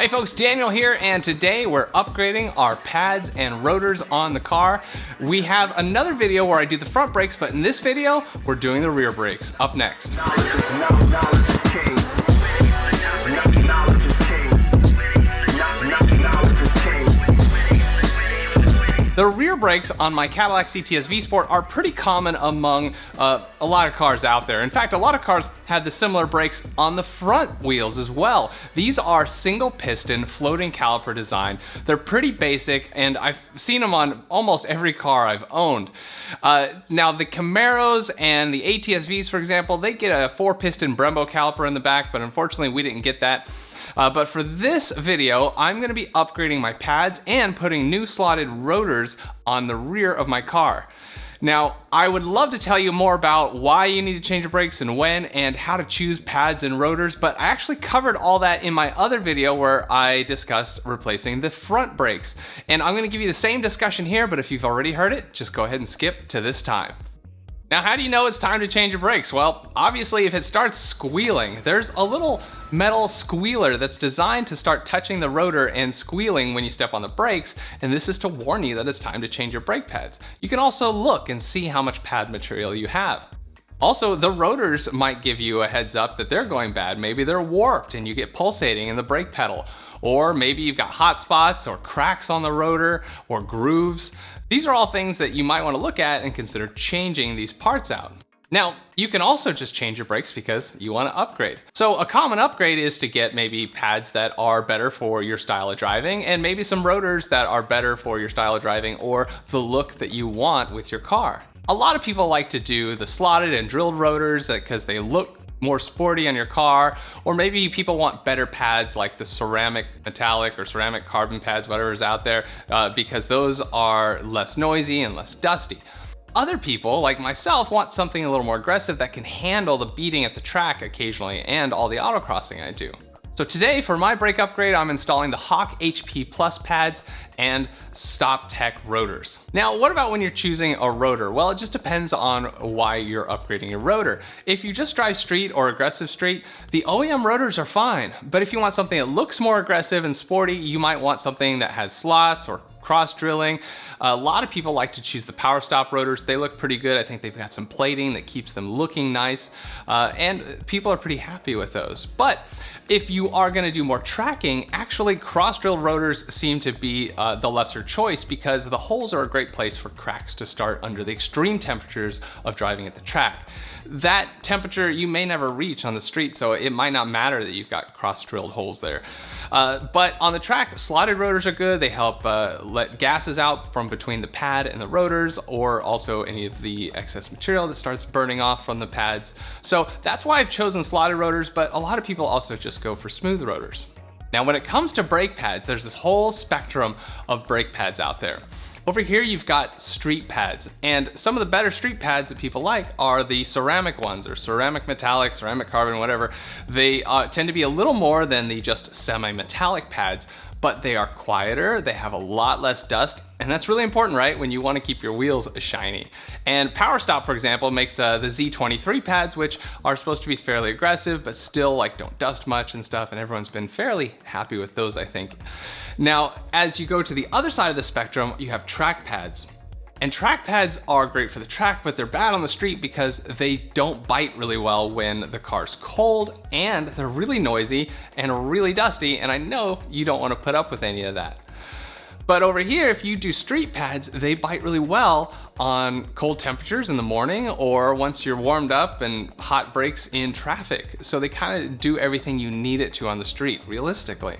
Hey folks, Daniel here, and today we're upgrading our pads and rotors on the car. We have another video where I do the front brakes, but in this video, we're doing the rear brakes. Up next. The rear brakes on my Cadillac CTS VSport are pretty common among a lot of cars out there. In fact, a lot of cars have the similar brakes on the front wheels as well. These are single piston floating caliper design. They're pretty basic, and I've seen them on almost every car I've owned. Now the Camaros and the ATSVs, for example, they get a 4-piston Brembo caliper in the back, but unfortunately we didn't get that. But for this video, I'm going to be upgrading my pads and putting new slotted rotors on the rear of my car. Now, I would love to tell you more about why you need to change your brakes and when, and how to choose pads and rotors, but I actually covered all that in my other video where I discussed replacing the front brakes. And I'm going to give you the same discussion here, but if you've already heard it, just go ahead and skip to this time. Now, how do you know it's time to change your brakes? Well, obviously if it starts squealing, there's a little metal squealer that's designed to start touching the rotor and squealing when you step on the brakes, and this is to warn you that it's time to change your brake pads. You can also look and see how much pad material you have. Also, the rotors might give you a heads up that they're going bad. Maybe they're warped and you get pulsating in the brake pedal. Or maybe you've got hot spots or cracks on the rotor or grooves. These are all things that you might want to look at and consider changing these parts out. Now, you can also just change your brakes because you want to upgrade. So a common upgrade is to get maybe pads that are better for your style of driving, and maybe some rotors that are better for your style of driving or the look that you want with your car. A lot of people like to do the slotted and drilled rotors because they look more sporty on your car, or maybe people want better pads like the ceramic metallic or ceramic carbon pads, whatever is out there, because those are less noisy and less dusty. Other people, like myself, want something a little more aggressive that can handle the beating at the track occasionally and all the autocrossing I do. So today, for my brake upgrade, I'm installing the Hawk HP Plus pads and Stop Tech rotors. Now, what about when you're choosing a rotor? Well, it just depends on why you're upgrading your rotor. If you just drive street or aggressive street, the OEM rotors are fine. But if you want something that looks more aggressive and sporty, you might want something that has slots or cross drilling. A lot of people like to choose the Power Stop rotors. They look pretty good. I think they've got some plating that keeps them looking nice, and people are pretty happy with those. But if you are going to do more tracking, actually cross drill rotors seem to be the lesser choice because the holes are a great place for cracks to start under the extreme temperatures of driving at the track. That temperature you may never reach on the street, so it might not matter that you've got cross drilled holes there. But on the track, slotted rotors are good. They help let gases out from between the pad and the rotors, or also any of the excess material that starts burning off from the pads. So that's why I've chosen slotted rotors, but a lot of people also just go for smooth rotors. Now, when it comes to brake pads, there's this whole spectrum of brake pads out there. Over here, you've got street pads, and some of the better street pads that people like are the ceramic ones, or ceramic metallic, ceramic carbon, whatever. They tend to be a little more than the just semi-metallic pads, but they are quieter, they have a lot less dust, and that's really important, right, when you want to keep your wheels shiny. And Power Stop, for example, makes the Z23 pads, which are supposed to be fairly aggressive, but still like don't dust much and stuff, and everyone's been fairly happy with those, I think. Now, as you go to the other side of the spectrum, you have track pads. And track pads are great for the track, but they're bad on the street because they don't bite really well when the car's cold, and they're really noisy and really dusty, and I know you don't want to put up with any of that. But over here, if you do street pads, they bite really well on cold temperatures in the morning or once you're warmed up and hot breaks in traffic. So they kind of do everything you need it to on the street, realistically.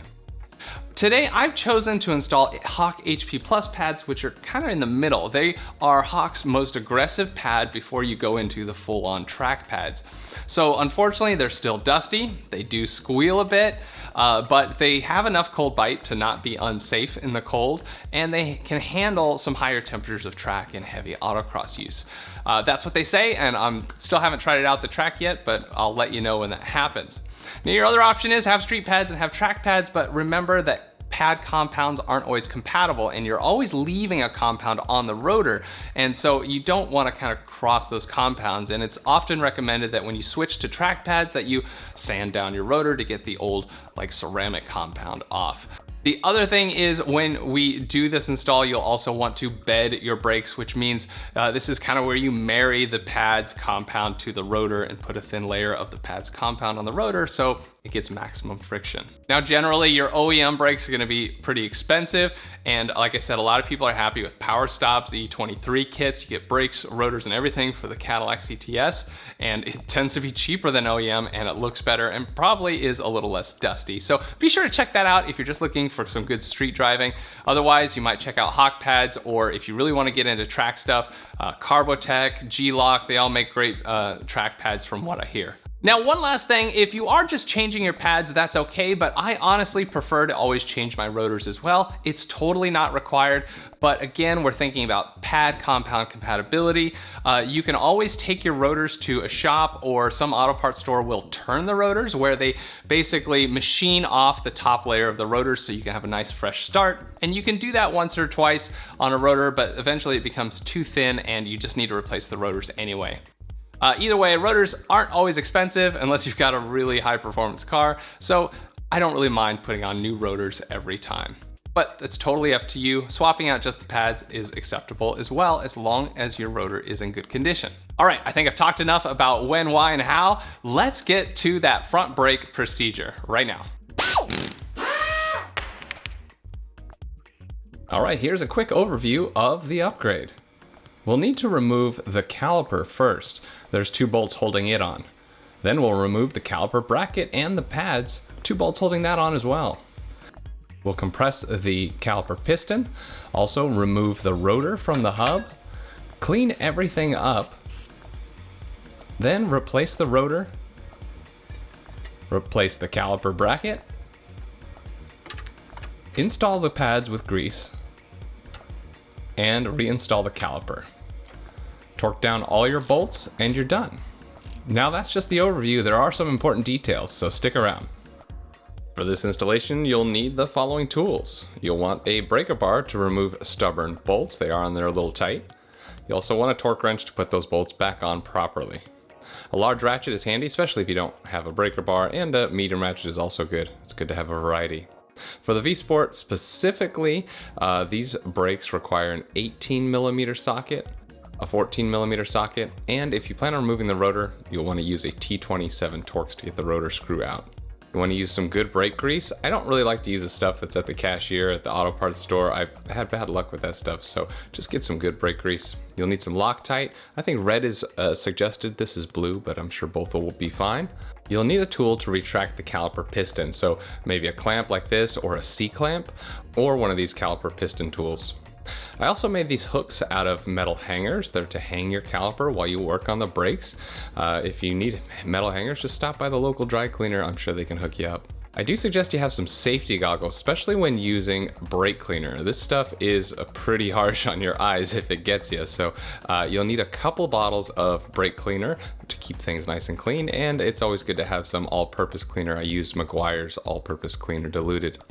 Today, I've chosen to install Hawk HP Plus pads, which are kind of in the middle. They are Hawk's most aggressive pad before you go into the full-on track pads. So unfortunately, they're still dusty. They do squeal a bit, but they have enough cold bite to not be unsafe in the cold, and they can handle some higher temperatures of track and heavy autocross use. That's what they say, and I still haven't tried it out the track yet, but I'll let you know when that happens. Now, your other option is have street pads and have track pads, but remember that pad compounds aren't always compatible, and you're always leaving a compound on the rotor, and so you don't want to kind of cross those compounds, and it's often recommended that when you switch to track pads that you sand down your rotor to get the old like ceramic compound off. The other thing is when we do this install, you'll also want to bed your brakes, which means this is kind of where you marry the pads compound to the rotor and put a thin layer of the pads compound on the rotor so it gets maximum friction. Now, generally your OEM brakes are gonna be pretty expensive, and like I said, a lot of people are happy with Power Stop's E23 kits. You get brakes, rotors, and everything for the Cadillac CTS, and it tends to be cheaper than OEM, and it looks better and probably is a little less dusty. So be sure to check that out if you're just looking for some good street driving. Otherwise, you might check out Hawk pads, or if you really want to get into track stuff, Carbotech, G-Lock, they all make great track pads from what I hear. Now, one last thing, if you are just changing your pads, that's okay, but I honestly prefer to always change my rotors as well. It's totally not required, but again, we're thinking about pad compound compatibility. You can always take your rotors to a shop, or some auto parts store will turn the rotors, where they basically machine off the top layer of the rotors so you can have a nice fresh start. And you can do that once or twice on a rotor, but eventually it becomes too thin and you just need to replace the rotors anyway. Either way, rotors aren't always expensive unless you've got a really high performance car, so I don't really mind putting on new rotors every time. But it's totally up to you. Swapping out just the pads is acceptable as well, as long as your rotor is in good condition. All right, I think I've talked enough about when, why, and how. Let's get to that front brake procedure right now. All right, here's a quick overview of the upgrade. We'll need to remove the caliper first. There's 2 bolts holding it on. Then we'll remove the caliper bracket and the pads, 2 bolts holding that on as well. We'll compress the caliper piston, also remove the rotor from the hub, clean everything up, then replace the rotor, replace the caliper bracket, install the pads with grease, and reinstall the caliper. Torque down all your bolts and you're done. Now that's just the overview. There are some important details, so stick around. For this installation, you'll need the following tools. You'll want a breaker bar to remove stubborn bolts. They are on there a little tight. You also want a torque wrench to put those bolts back on properly. A large ratchet is handy, especially if you don't have a breaker bar, and a medium ratchet is also good. It's good to have a variety. For the V-Sport specifically, these brakes require an 18mm socket, a 14mm socket, and if you plan on removing the rotor, you'll want to use a T27 Torx to get the rotor screw out. You want to use some good brake grease. I don't really like to use the stuff that's at the cashier at the auto parts store. I've had bad luck with that stuff, so just get some good brake grease. You'll need some Loctite. I think red is suggested. This is blue, but I'm sure both will be fine. You'll need a tool to retract the caliper piston, so maybe a clamp like this, or a C-clamp, or one of these caliper piston tools. I also made these hooks out of metal hangers. They're to hang your caliper while you work on the brakes. If you need metal hangers, just stop by the local dry cleaner. I'm sure they can hook you up. I do suggest you have some safety goggles, especially when using brake cleaner. This stuff is pretty harsh on your eyes if it gets you, so you'll need a couple bottles of brake cleaner to keep things nice and clean, and it's always good to have some all-purpose cleaner. I use Meguiar's all-purpose cleaner diluted.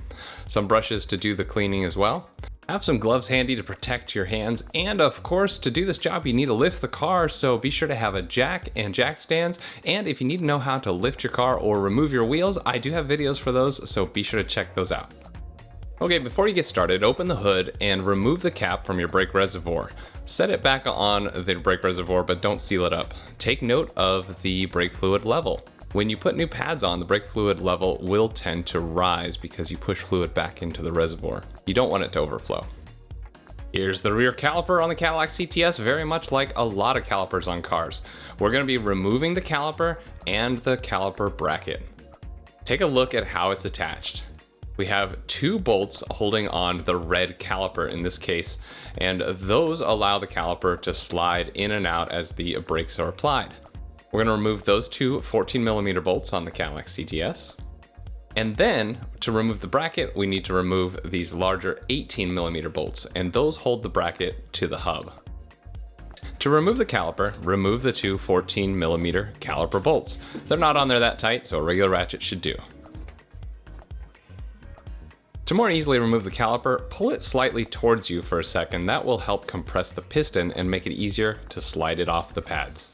Some brushes to do the cleaning as well. Have some gloves handy to protect your hands, and of course, to do this job you need to lift the car, so be sure to have a jack and jack stands, and if you need to know how to lift your car or remove your wheels, I do have videos for those, so be sure to check those out. Okay, before you get started, open the hood and remove the cap from your brake reservoir. Set it back on the brake reservoir, but don't seal it up. Take note of the brake fluid level. When you put new pads on, the brake fluid level will tend to rise because you push fluid back into the reservoir. You don't want it to overflow. Here's the rear caliper on the Cadillac CTS, very much like a lot of calipers on cars. We're going to be removing the caliper and the caliper bracket. Take a look at how it's attached. We have 2 bolts holding on the red caliper in this case, and those allow the caliper to slide in and out as the brakes are applied. We're going to remove those 2 14mm bolts on the Cadillac CTS. And then, to remove the bracket, we need to remove these larger 18mm bolts, and those hold the bracket to the hub. To remove the caliper, remove the 2 14mm caliper bolts. They're not on there that tight, so a regular ratchet should do. To more easily remove the caliper, pull it slightly towards you for a second. That will help compress the piston and make it easier to slide it off the pads.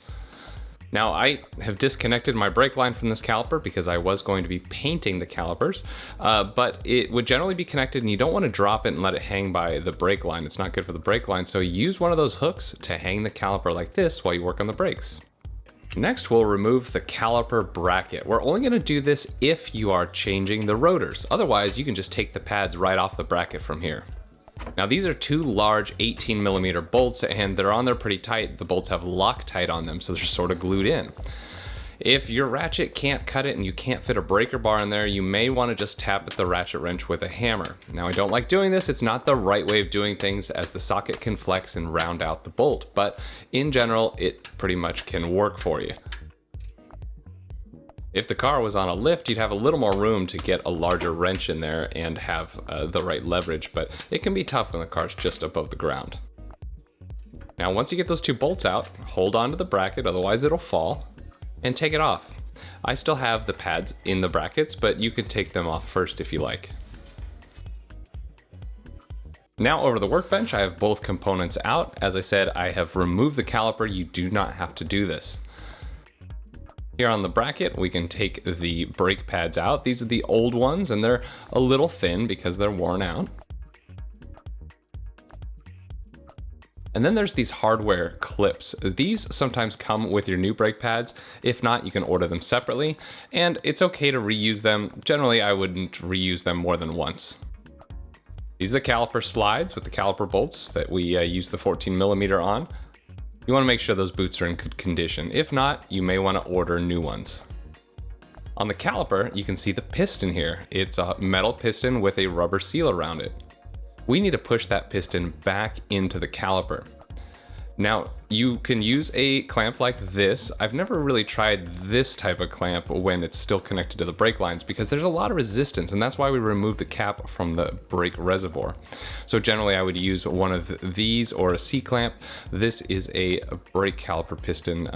Now, I have disconnected my brake line from this caliper because I was going to be painting the calipers, but it would generally be connected and you don't want to drop it and let it hang by the brake line. It's not good for the brake line, so use one of those hooks to hang the caliper like this while you work on the brakes. Next, we'll remove the caliper bracket. We're only going to do this if you are changing the rotors. Otherwise, you can just take the pads right off the bracket from here. Now, these are two large 18mm bolts and they're on there pretty tight. The bolts have Loctite on them, so they're sort of glued in. If your ratchet can't cut it and you can't fit a breaker bar in there, you may want to just tap at the ratchet wrench with a hammer. Now, I don't like doing this. It's not the right way of doing things, as the socket can flex and round out the bolt, but in general, it pretty much can work for you. If the car was on a lift, you'd have a little more room to get a larger wrench in there and have the right leverage, but it can be tough when the car's just above the ground. Now, once you get those two bolts out, hold on to the bracket, otherwise it'll fall, and take it off. I still have the pads in the brackets, but you can take them off first if you like. Now, over the workbench, I have both components out. As I said, I have removed the caliper. You do not have to do this. Here on the bracket, we can take the brake pads out. These are the old ones and they're a little thin because they're worn out. And then there's these hardware clips. These sometimes come with your new brake pads. If not, you can order them separately, and it's okay to reuse them. Generally, I wouldn't reuse them more than once. These are the caliper slides with the caliper bolts that we use the 14mm on. You want to make sure those boots are in good condition. If not, you may want to order new ones. On the caliper, you can see the piston here. It's a metal piston with a rubber seal around it. We need to push that piston back into the caliper. Now, you can use a clamp like this. I've never really tried this type of clamp when it's still connected to the brake lines because there's a lot of resistance, and that's why we removed the cap from the brake reservoir. So generally I would use one of these or a C-clamp. This is a brake caliper piston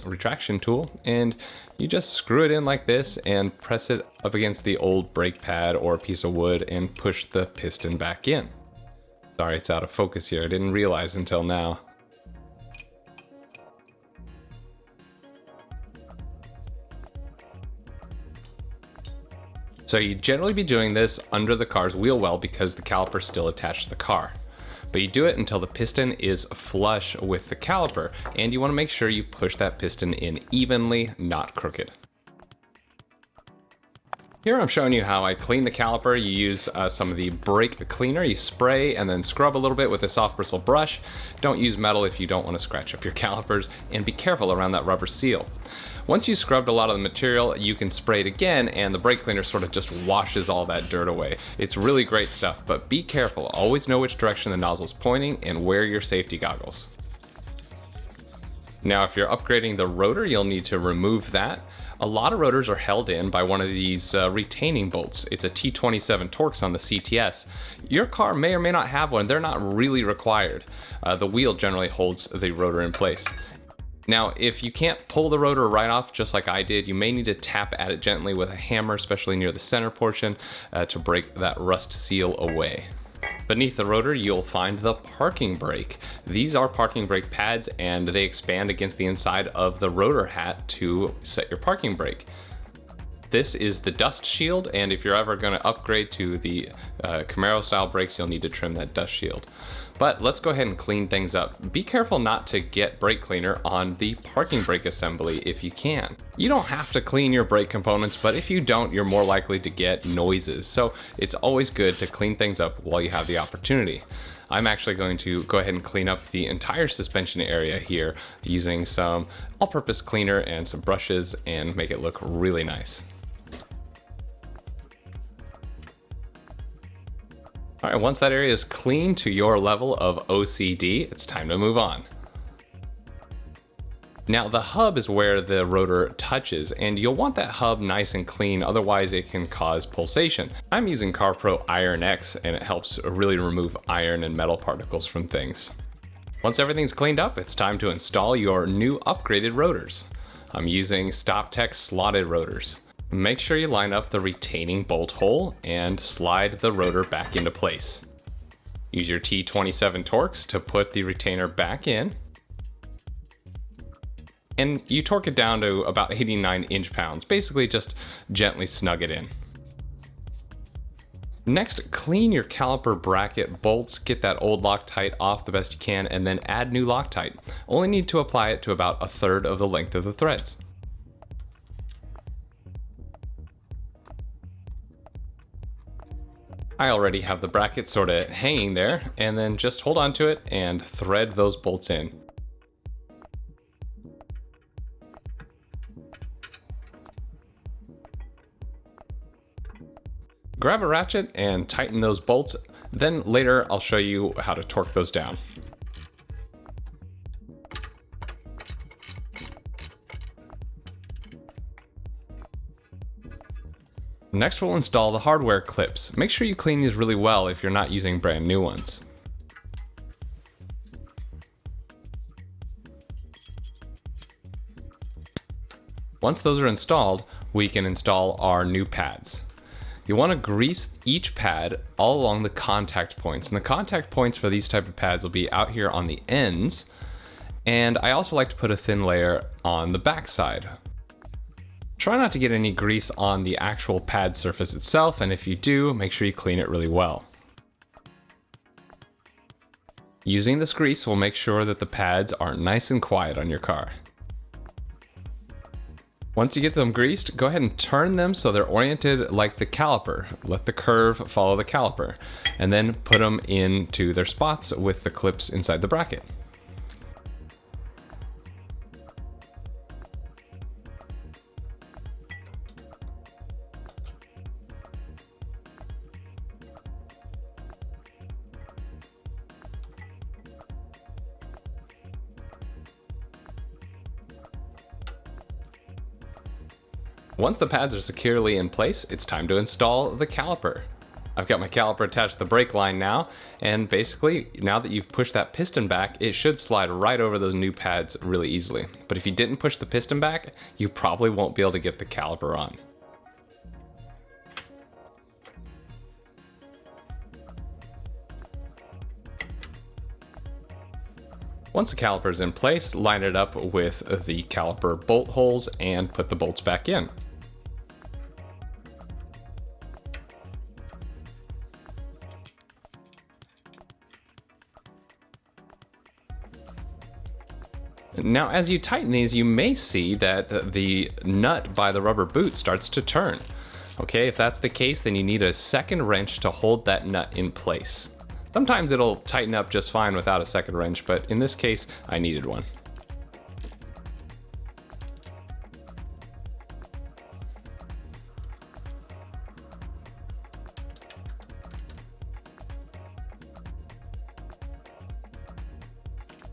retraction tool, and you just screw it in like this and press it up against the old brake pad or a piece of wood and push the piston back in. Sorry, it's out of focus here. I didn't realize until now. So you'd generally be doing this under the car's wheel well because the caliper is still attached to the car. But you do it until the piston is flush with the caliper, and you want to make sure you push that piston in evenly, not crooked. Here I'm showing you how I clean the caliper. You use some of the brake cleaner. You spray and then scrub a little bit with a soft bristle brush. Don't use metal if you don't want to scratch up your calipers, and be careful around that rubber seal. Once you scrubbed a lot of the material, you can spray it again and the brake cleaner sort of just washes all that dirt away. It's really great stuff, but be careful. Always know which direction the nozzle's pointing and wear your safety goggles. Now, if you're upgrading the rotor, you'll need to remove that. A lot of rotors are held in by one of these retaining bolts. It's a T27 Torx on the CTS. Your car may or may not have one. They're not really required. The wheel generally holds the rotor in place. Now, if you can't pull the rotor right off just like I did, you may need to tap at it gently with a hammer, especially near the center portion, to break that rust seal away. Beneath the rotor, you'll find the parking brake. These are parking brake pads, and they expand against the inside of the rotor hat to set your parking brake. This is the dust shield, and if you're ever going to upgrade to the Camaro style brakes, you'll need to trim that dust shield. But let's go ahead and clean things up. Be careful not to get brake cleaner on the parking brake assembly if you can. You don't have to clean your brake components, but if you don't, you're more likely to get noises. So it's always good to clean things up while you have the opportunity. I'm actually going to go ahead and clean up the entire suspension area here using some all-purpose cleaner and some brushes and make it look really nice. All right, once that area is clean to your level of OCD, it's time to move on. Now, the hub is where the rotor touches, and you'll want that hub nice and clean, otherwise it can cause pulsation. I'm using CarPro Iron X, and it helps really remove iron and metal particles from things. Once everything's cleaned up, it's time to install your new upgraded rotors. I'm using StopTech slotted rotors. Make sure you line up the retaining bolt hole and slide the rotor back into place. Use your T27 Torx to put the retainer back in. And you torque it down to about 89 inch-pounds. Basically just gently snug it in. Next, clean your caliper bracket bolts, get that old Loctite off the best you can, and then add new Loctite. Only need to apply it to about 1/3 of the length of the threads. I already have the bracket sort of hanging there, and then just hold on to it and thread those bolts in. Grab a ratchet and tighten those bolts, then later I'll show you how to torque those down. Next we'll install the hardware clips. Make sure you clean these really well if you're not using brand new ones. Once those are installed, we can install our new pads. You want to grease each pad all along the contact points, and the contact points for these type of pads will be out here on the ends, and I also like to put a thin layer on the back side. Try not to get any grease on the actual pad surface itself, and if you do, make sure you clean it really well. Using this grease will make sure that the pads are nice and quiet on your car. Once you get them greased, go ahead and turn them so they're oriented like the caliper. Let the curve follow the caliper, and then put them into their spots with the clips inside the bracket. Once the pads are securely in place, it's time to install the caliper. I've got my caliper attached to the brake line now, and basically, now that you've pushed that piston back, it should slide right over those new pads really easily. But if you didn't push the piston back, you probably won't be able to get the caliper on. Once the caliper is in place, line it up with the caliper bolt holes and put the bolts back in. Now, as you tighten these, you may see that the nut by the rubber boot starts to turn. Okay, if that's the case, then you need a second wrench to hold that nut in place. Sometimes it'll tighten up just fine without a second wrench, but in this case, I needed one.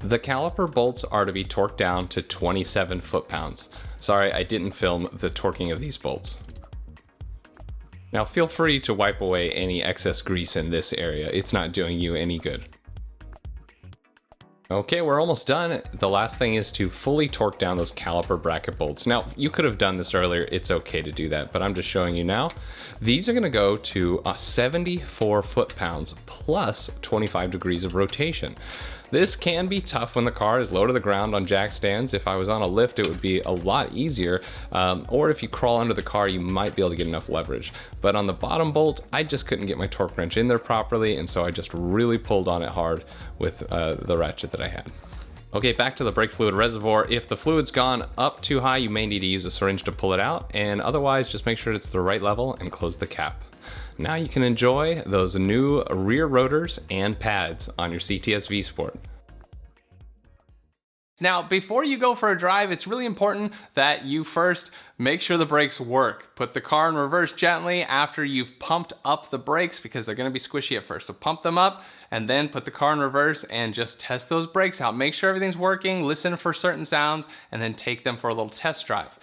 The caliper bolts are to be torqued down to 27 foot-pounds. Sorry, I didn't film the torquing of these bolts. Now feel free to wipe away any excess grease in this area. It's not doing you any good. Okay, we're almost done. The last thing is to fully torque down those caliper bracket bolts. Now, you could have done this earlier. It's okay to do that, but I'm just showing you now. These are gonna go to 74 foot-pounds plus 25 degrees of rotation. This can be tough when the car is low to the ground on jack stands. If I was on a lift, it would be a lot easier. Or if you crawl under the car, you might be able to get enough leverage. But on the bottom bolt, I just couldn't get my torque wrench in there properly, and so I just really pulled on it hard with the ratchet that I had. Okay, back to the brake fluid reservoir. If the fluid's gone up too high, you may need to use a syringe to pull it out, and otherwise just make sure it's the right level and close the cap. Now you can enjoy those new rear rotors and pads on your CTS VSport. Now, before you go for a drive, it's really important that you first make sure the brakes work. Put the car in reverse gently after you've pumped up the brakes, because they're gonna be squishy at first. So pump them up and then put the car in reverse and just test those brakes out. Make sure everything's working, listen for certain sounds, and then take them for a little test drive.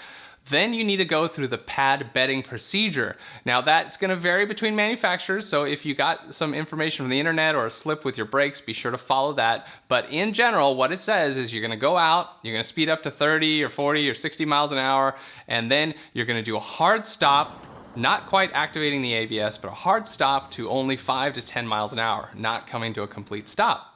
Then you need to go through the pad bedding procedure. Now that's going to vary between manufacturers, so if you got some information from the internet or a slip with your brakes, be sure to follow that. But in general, what it says is you're going to go out, you're going to speed up to 30 or 40 or 60 miles an hour, and then you're going to do a hard stop, not quite activating the ABS, but a hard stop to only 5 to 10 miles an hour, not coming to a complete stop.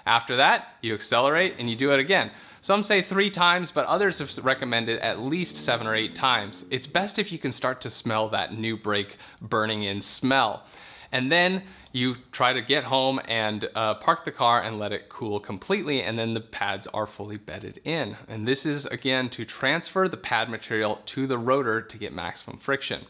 After that, you accelerate and you do it again. Some say 3 times, but others have recommended at least 7 or 8 times. It's best if you can start to smell that new brake burning in smell. And then you try to get home and park the car and let it cool completely, and then the pads are fully bedded in. And this is, again, to transfer the pad material to the rotor to get maximum friction.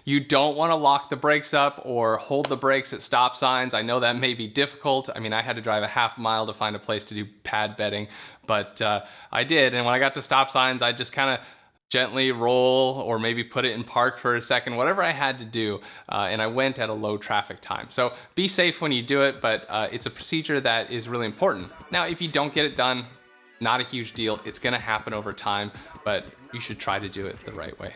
You don't want to lock the brakes up or hold the brakes at stop signs. I know that may be difficult. I mean, I had to drive a half mile to find a place to do pad bedding, but I did. And when I got to stop signs, I just kind of gently roll or maybe put it in park for a second, whatever I had to do. And I went at a low traffic time. So be safe when you do it, but it's a procedure that is really important. Now, if you don't get it done, not a huge deal. It's going to happen over time, but you should try to do it the right way.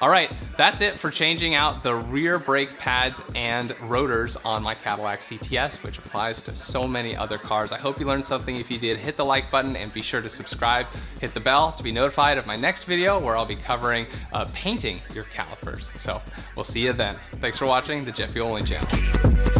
All right, that's it for changing out the rear brake pads and rotors on my Cadillac CTS, which applies to so many other cars. I hope you learned something. If you did, hit the like button and be sure to subscribe. Hit the bell to be notified of my next video where I'll be covering painting your calipers. So we'll see you then. Thanks for watching the Jet Fueling channel.